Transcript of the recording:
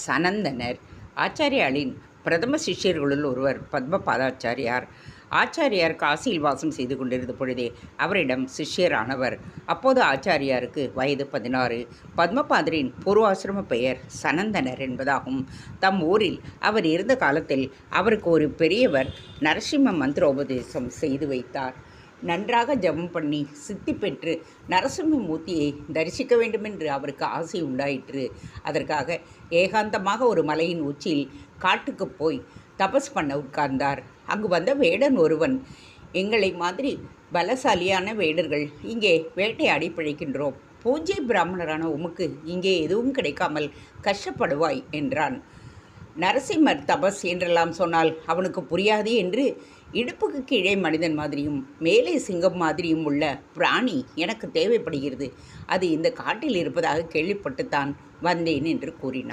சனந்தனர். ஆச்சாரியாலின் பிரதம சிஷ்யர்களுள் ஒருவர் பத்மபாதாச்சாரியார். ஆச்சாரியார் காசியில் வாசம் செய்து கொண்டிருந்த பொழுதே அவரிடம் சிஷ்யரானவர். அப்போது ஆச்சாரியாருக்கு வயது 16. பத்மபாதரின் பூர்வாசிரம பெயர் சனந்தனர் என்பதாகும். தம் ஊரில் அவர் இருந்த காலத்தில் அவருக்கு ஒரு பெரியவர் நரசிம்ம மந்திரோபதேசம் செய்து வைத்தார். நன்றாக ஜபம் பண்ணி சித்தி பெற்று நரசிம்ம மூர்த்தியை தரிசிக்க வேண்டுமென்று அவருக்கு ஆசை உண்டாயிற்று. அதற்காக ஏகாந்தமாக ஒரு மலையின் உச்சியில் காட்டுக்கு போய் தபஸ் பண்ண உட்கார்ந்தார். அங்கு வந்த வேடன் ஒருவன், எங்களை மாதிரி பலசாலியான வேடர்கள் இங்கே வேட்டையாடி பிழைக்கின்றோம். பூஜை பிராமணரான உமக்கு இங்கே எதுவும் கிடைக்காமல் கஷ்டப்படுவாய் என்றான். நரசிம்மர் தபஸ் என்றெல்லாம் சொன்னால் அவனுக்கு புரியாது என்று, இடுப்புக்கு கீழே மனிதன் மாதிரியும் மேலே சிங்கம் மாதிரியும் உள்ள பிராணி எனக்கு தேவைப்படுகிறது. அது இந்த காட்டில் இருப்பதாக கேள்விப்பட்டுத்தான் வந்தேன் என்று கூறினார்.